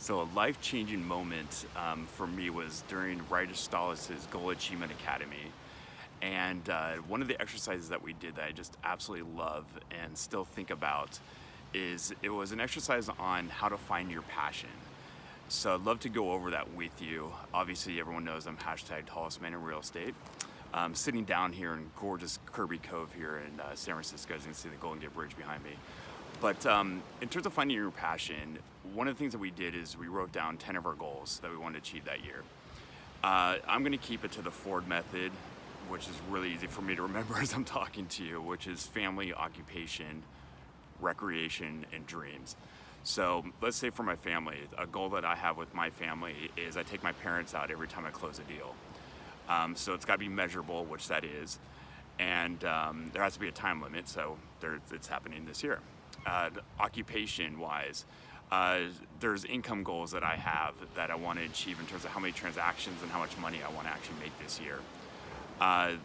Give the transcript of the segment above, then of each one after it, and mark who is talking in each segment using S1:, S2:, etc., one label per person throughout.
S1: So a life-changing moment for me was during Raitis Stalazs' Goal Achievement Academy. And one of the exercises that we did that I just absolutely love and still think about is it was an exercise on how to find your passion. So I'd love to go over that with you. Obviously, everyone knows I'm hashtag tallest man in real estate. Sitting down here in gorgeous Kirby Cove here in San Francisco, as you can see the Golden Gate Bridge behind me. But in terms of finding your passion, one of the things that we did is we wrote down 10 of our goals that we wanted to achieve that year. I'm going to keep it to the Ford method, which is really easy for me to remember as I'm talking to you, which is family, occupation, recreation, and dreams. So let's say for my family, a goal that I have with my family is I take my parents out every time I close a deal. So it's got to be measurable, which that is, and there has to be a time limit, so it's happening this year. Occupation-wise, there's income goals that I have that I want to achieve in terms of how many transactions and how much money I want to actually make this year.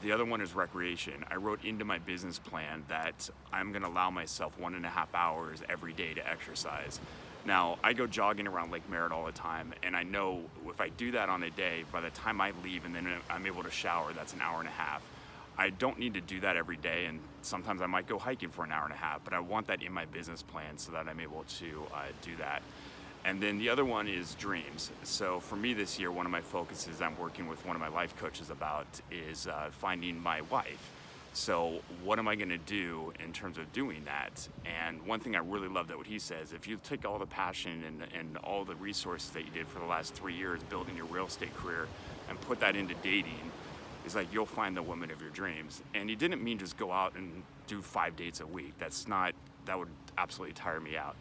S1: The other one is recreation. I wrote into my business plan that I'm going to allow myself 1.5 hours every day to exercise. Now, I go jogging around Lake Merritt all the time, and I know if I do that on a day, by the time I leave and then I'm able to shower, that's an hour and a half. I don't need to do that every day, and sometimes I might go hiking for an hour and a half, but I want that in my business plan so that I'm able to do that. And then the other one is dreams. So for me this year, one of my focuses I'm working with one of my life coaches about is finding my wife. So what am I going to do in terms of doing that? And one thing I really love that what he says, if you take all the passion and all the resources that you did for the last 3 years building your real estate career and put that into dating, it's like you'll find the woman of your dreams. And he didn't mean just go out and do 5 dates a week. That would absolutely tire me out.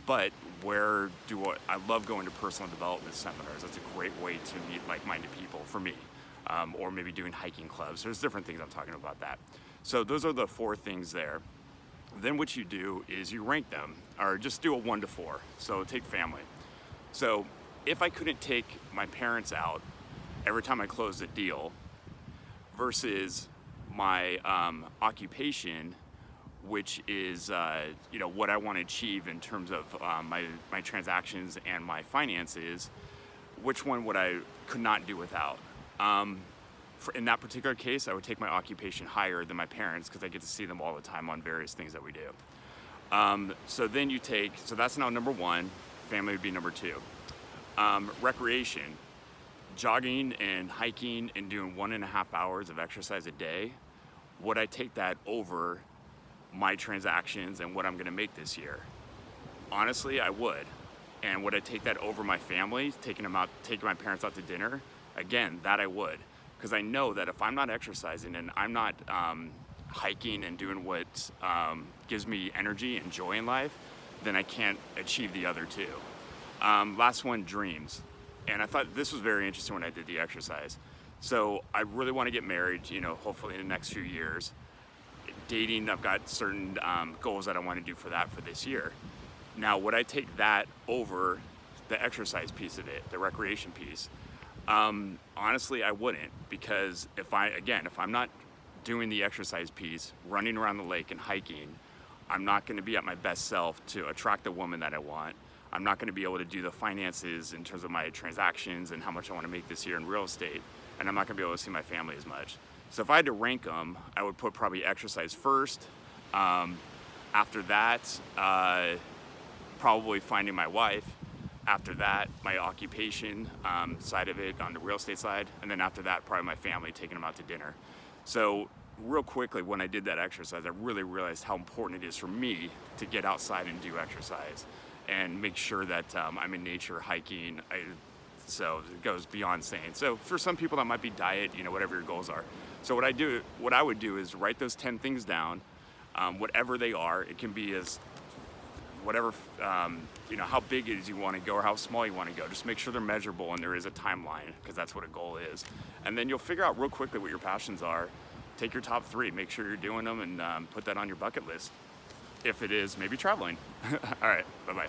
S1: But I love going to personal development seminars. That's a great way to meet like-minded people for me. Or maybe doing hiking clubs. There's different things I'm talking about that. So those are the 4 things there. Then what you do is you rank them, or just do a 1 to 4. So take family. So if I couldn't take my parents out every time I closed a deal versus my occupation, which is what I want to achieve in terms of my transactions and my finances, which one could not do without? In that particular case, I would take my occupation higher than my parents because I get to see them all the time on various things that we do. So that's now number 1. Family would be number 2. Recreation, jogging and hiking and doing 1.5 hours of exercise a day. Would I take that over my transactions and what I'm going to make this year? Honestly, I would. And would I take that over my family, taking my parents out to dinner? Again, that I would, because I know that if I'm not exercising and I'm not hiking and doing what gives me energy and joy in life, then I can't achieve the other 2. Last one, dreams. And I thought this was very interesting when I did the exercise. So I really want to get married, hopefully in the next few years. Dating, I've got certain goals that I want to do for that for this year. Now, would I take that over the exercise piece of it, the recreation piece? Honestly, I wouldn't, because if I'm not doing the exercise piece, running around the lake and hiking, I'm not going to be at my best self to attract the woman that I want. I'm not going to be able to do the finances in terms of my transactions and how much I want to make this year in real estate, and I'm not going to be able to see my family as much. So if I had to rank them, I would put probably exercise first. After that, probably finding my wife. After that, my occupation side of it on the real estate side. And then after that, probably my family, taking them out to dinner. So real quickly, when I did that exercise, I really realized how important it is for me to get outside and do exercise and make sure that I'm in nature, hiking. So it goes beyond saying. So for some people that might be diet, whatever your goals are. So what I would do is write those 10 things down, whatever they are. It can be as whatever, how big it is you want to go or how small you want to go. Just make sure they're measurable and there is a timeline, because that's what a goal is. And then you'll figure out real quickly what your passions are. Take your top 3, make sure you're doing them, and put that on your bucket list. If it is maybe traveling. All right, bye-bye.